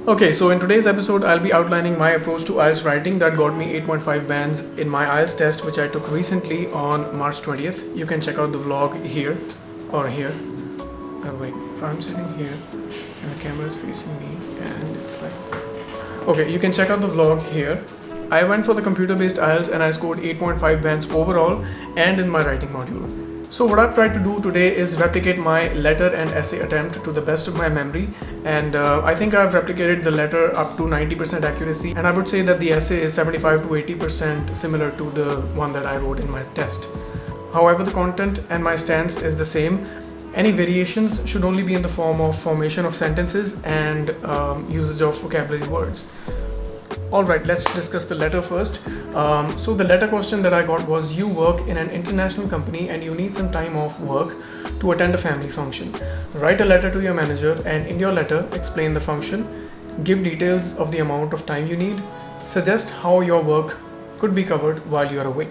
Okay, so in today's episode, I'll be outlining my approach to IELTS writing that got me 8.5 bands in my IELTS test, which I took recently on March 20th. You can check out the vlog here or here. Wait, if I'm sitting here and the camera is facing me and it's like... Okay, you can check out the vlog here. I went for the computer-based IELTS and I scored 8.5 bands overall and in my writing module. So what I've tried to do today is replicate my letter and essay attempt to the best of my memory, and I think I've replicated the letter up to 90% accuracy, and I would say that the essay is 75 to 80% similar to the one that I wrote in my test. However, the content and my stance is the same. Any variations should only be in the form of formation of sentences and usage of vocabulary words. Alright, let's discuss the letter first. So the letter question that I got was, you work in an international company and you need some time off work to attend a family function. Write a letter to your manager and in your letter explain the function, give details of the amount of time you need, suggest how your work could be covered while you are away.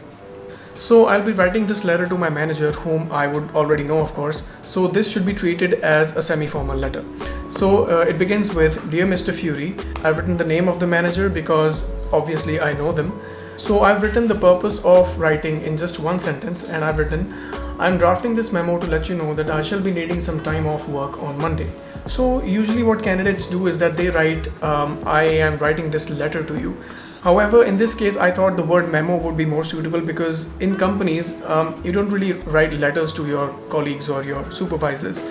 So I'll be writing this letter to my manager, whom I would already know, of course. So this should be treated as a semi-formal letter. So it begins with, Dear Mr. Fury. I've written the name of the manager because obviously I know them. So I've written the purpose of writing in just one sentence, and I've written, I'm drafting this memo to let you know that I shall be needing some time off work on Monday. So usually what candidates do is that they write, I am writing this letter to you. However, in this case, I thought the word memo would be more suitable because in companies, you don't really write letters to your colleagues or your supervisors.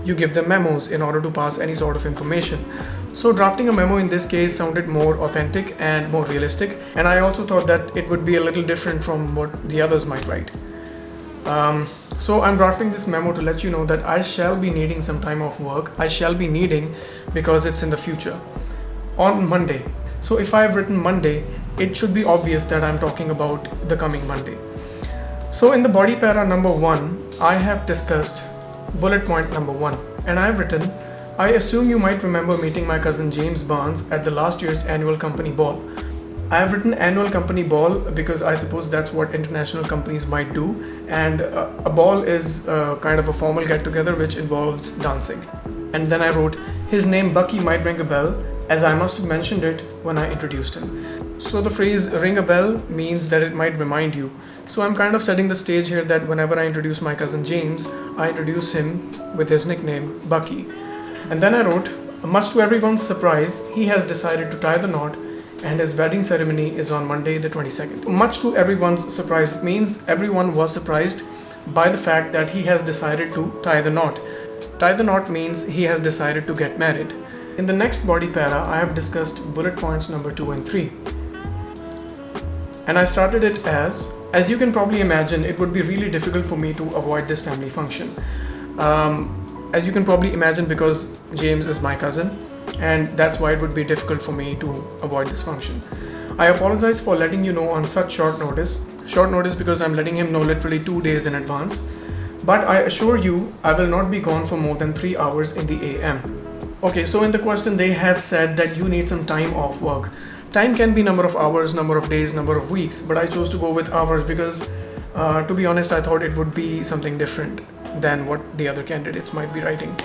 You give them memos in order to pass any sort of information. So drafting a memo in this case sounded more authentic and more realistic, and I also thought that it would be a little different from what the others might write. So I'm drafting this memo to let you know that I shall be needing some time off work. I shall be needing because it's in the future. On Monday. So if I've written Monday, it should be obvious that I'm talking about the coming Monday. So in the body para number 1, I have discussed bullet point number 1, and I've written, I assume you might remember meeting my cousin James Barnes at the last year's annual company ball. I have written annual company ball because I suppose that's what international companies might do, and a ball is kind of a formal get-together which involves dancing. And then I wrote, his name Bucky might ring a bell, as I must have mentioned it when I introduced him. So the phrase ring a bell means that it might remind you. So I'm kind of setting the stage here that whenever I introduce my cousin James, I introduce him with his nickname Bucky. And then I wrote, much to everyone's surprise, he has decided to tie the knot and his wedding ceremony is on Monday the 22nd. Much to everyone's surprise, it means everyone was surprised by the fact that he has decided to tie the knot. Tie the knot means he has decided to get married. In the next body para, I have discussed bullet points number 2 and 3. And I started it as you can probably imagine, it would be really difficult for me to avoid this family function. As you can probably imagine, because James is my cousin, and that's why it would be difficult for me to avoid this function. I apologize for letting you know on such short notice. Short notice because I'm letting him know literally 2 days in advance. But I assure you, I will not be gone for more than 3 hours in the AM. Okay, so in the question they have said that you need some time off work. Time can be number of hours, number of days, number of weeks, but I chose to go with hours because to be honest, I thought it would be something different than what the other candidates might be writing.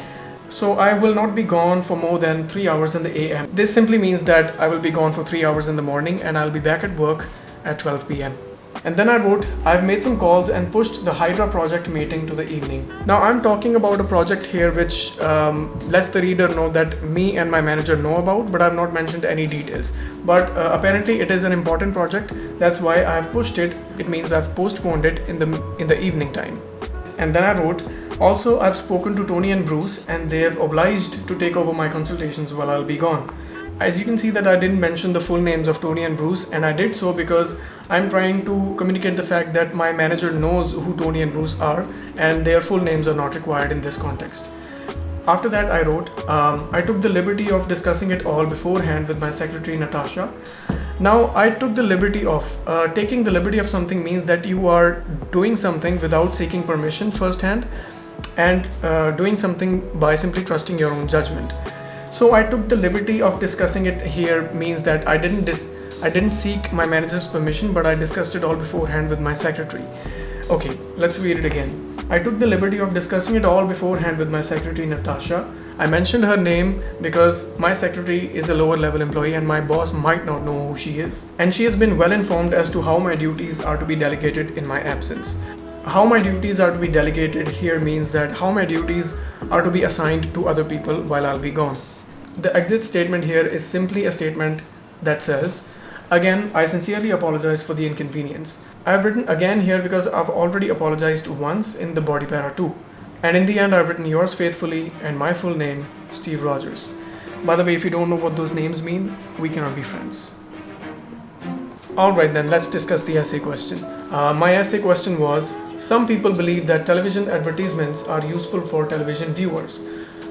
So I will not be gone for more than 3 hours in the AM. This simply means that I will be gone for 3 hours in the morning and I'll be back at work at 12 p.m. And then I wrote, I've made some calls and pushed the Hydra project meeting to the evening. Now I'm talking about a project here which lets the reader know that me and my manager know about, but I've not mentioned any details. But apparently it is an important project. That's why I've pushed it. It means I've postponed it in the evening time. And then I wrote, also I've spoken to Tony and Bruce and they have obliged to take over my consultations while I'll be gone. As you can see that I didn't mention the full names of Tony and Bruce, and I did so because I'm trying to communicate the fact that my manager knows who Tony and Bruce are and their full names are not required in this context. After that I wrote, I took the liberty of discussing it all beforehand with my secretary Natasha. Now I took the liberty of, taking the liberty of something means that you are doing something without seeking permission firsthand and doing something by simply trusting your own judgment. So I took the liberty of discussing it here means that I didn't seek my manager's permission, but I discussed it all beforehand with my secretary. Okay, let's read it again. I took the liberty of discussing it all beforehand with my secretary Natasha. I mentioned her name because my secretary is a lower level employee and my boss might not know who she is. And she has been well informed as to how my duties are to be delegated in my absence. How my duties are to be delegated here means that how my duties are to be assigned to other people while I'll be gone. The exit statement here is simply a statement that says, again, I sincerely apologize for the inconvenience. I've written again here because I've already apologized once in the body para 2. And in the end, I've written yours faithfully and my full name, Steve Rogers. By the way, if you don't know what those names mean, we cannot be friends. Alright then, let's discuss the essay question. My essay question was, some people believe that television advertisements are useful for television viewers.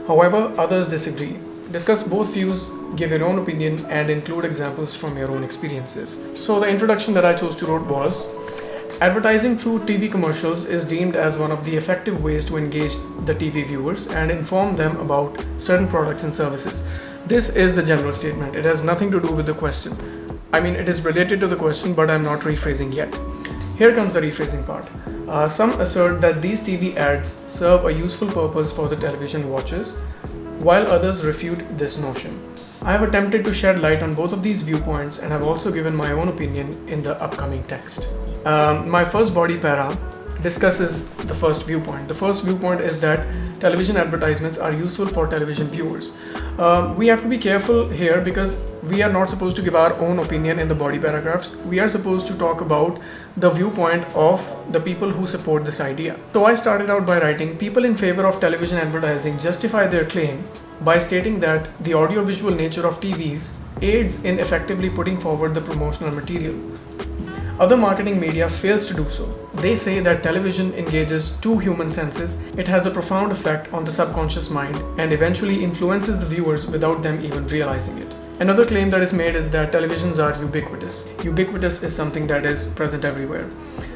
However, others disagree. Discuss both views, give your own opinion, and include examples from your own experiences. So the introduction that I chose to write was, advertising through TV commercials is deemed as one of the effective ways to engage the TV viewers and inform them about certain products and services. This is the general statement. It has nothing to do with the question. I mean, it is related to the question, but I'm not rephrasing yet. Here comes the rephrasing part. Some assert that these TV ads serve a useful purpose for the television watchers, while others refute this notion. I have attempted to shed light on both of these viewpoints and have also given my own opinion in the upcoming text. My first body para discusses the first viewpoint. The first viewpoint is that television advertisements are useful for television viewers. We have to be careful here because we are not supposed to give our own opinion in the body paragraphs. We are supposed to talk about the viewpoint of the people who support this idea. So I started out by writing, people in favor of television advertising justify their claim by stating that the audiovisual nature of TVs aids in effectively putting forward the promotional material. Other marketing media fails to do so. They say that television engages two human senses, it has a profound effect on the subconscious mind and eventually influences the viewers without them even realizing it. Another claim that is made is that televisions are ubiquitous. Ubiquitous is something that is present everywhere.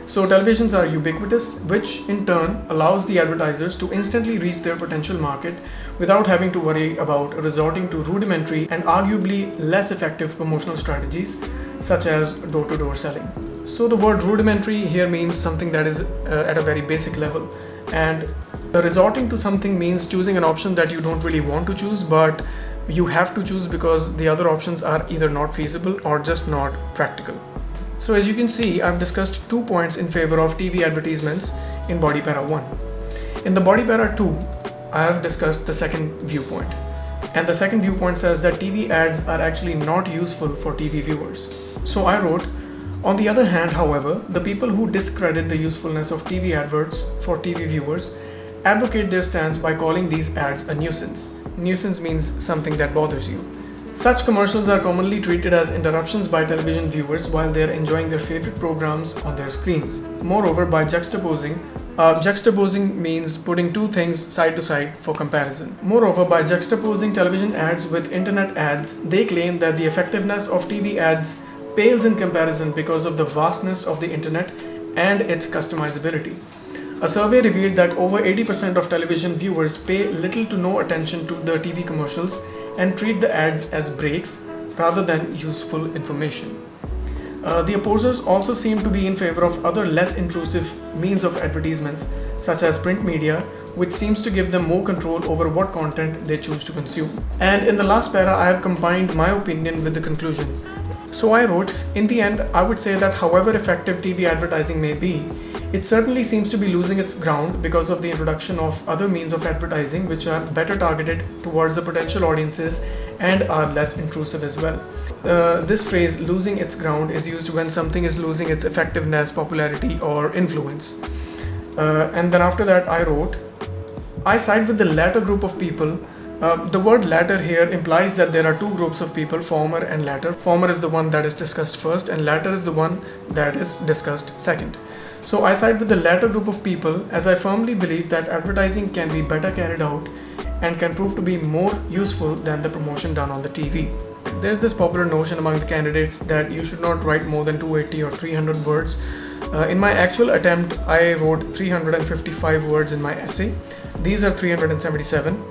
So televisions are ubiquitous, which in turn allows the advertisers to instantly reach their potential market without having to worry about resorting to rudimentary and arguably less effective promotional strategies such as door-to-door selling. So the word rudimentary here means something that is at a very basic level, and resorting to something means choosing an option that you don't really want to choose, but you have to choose because the other options are either not feasible or just not practical. So as you can see, I've discussed 2 points in favor of TV advertisements in body para 1. In the body para 2, I have discussed the second viewpoint. And the second viewpoint says that TV ads are actually not useful for TV viewers. So I wrote, on the other hand, however, the people who discredit the usefulness of TV adverts for TV viewers advocate their stance by calling these ads a nuisance. Nuisance means something that bothers you. Such commercials are commonly treated as interruptions by television viewers while they are enjoying their favorite programs on their screens. Moreover, by juxtaposing means putting two things side to side for comparison. Moreover, by juxtaposing television ads with internet ads, they claim that the effectiveness of TV ads pales in comparison because of the vastness of the internet and its customizability. A survey revealed that over 80% of television viewers pay little to no attention to the TV commercials and treat the ads as breaks rather than useful information. The opposers also seem to be in favor of other less intrusive means of advertisements, such as print media, which seems to give them more control over what content they choose to consume. And in the last para, I have combined my opinion with the conclusion. So I wrote, in the end, I would say that however effective TV advertising may be, it certainly seems to be losing its ground because of the introduction of other means of advertising which are better targeted towards the potential audiences and are less intrusive as well. This phrase, losing its ground, is used when something is losing its effectiveness, popularity, or influence. And then after that I wrote, I side with the latter group of people. The word latter here implies that there are two groups of people, former and latter. Former is the one that is discussed first and latter is the one that is discussed second. So I side with the latter group of people as I firmly believe that advertising can be better carried out and can prove to be more useful than the promotion done on the TV. There's this popular notion among the candidates that you should not write more than 280 or 300 words. In my actual attempt, I wrote 355 words in my essay. These are 377.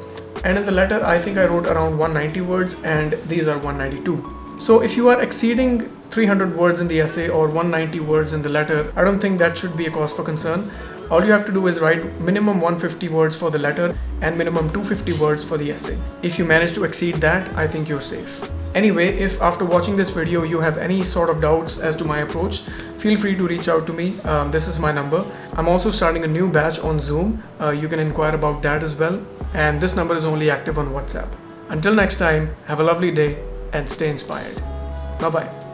And in the letter, I think I wrote around 190 words and these are 192. So if you are exceeding 300 words in the essay or 190 words in the letter, I don't think that should be a cause for concern. All you have to do is write minimum 150 words for the letter and minimum 250 words for the essay. If you manage to exceed that, I think you're safe. Anyway, if after watching this video you have any sort of doubts as to my approach, feel free to reach out to me. This is my number. I'm also starting a new batch on Zoom. You can inquire about that as well. And this number is only active on WhatsApp. Until next time, have a lovely day and stay inspired. Bye-bye.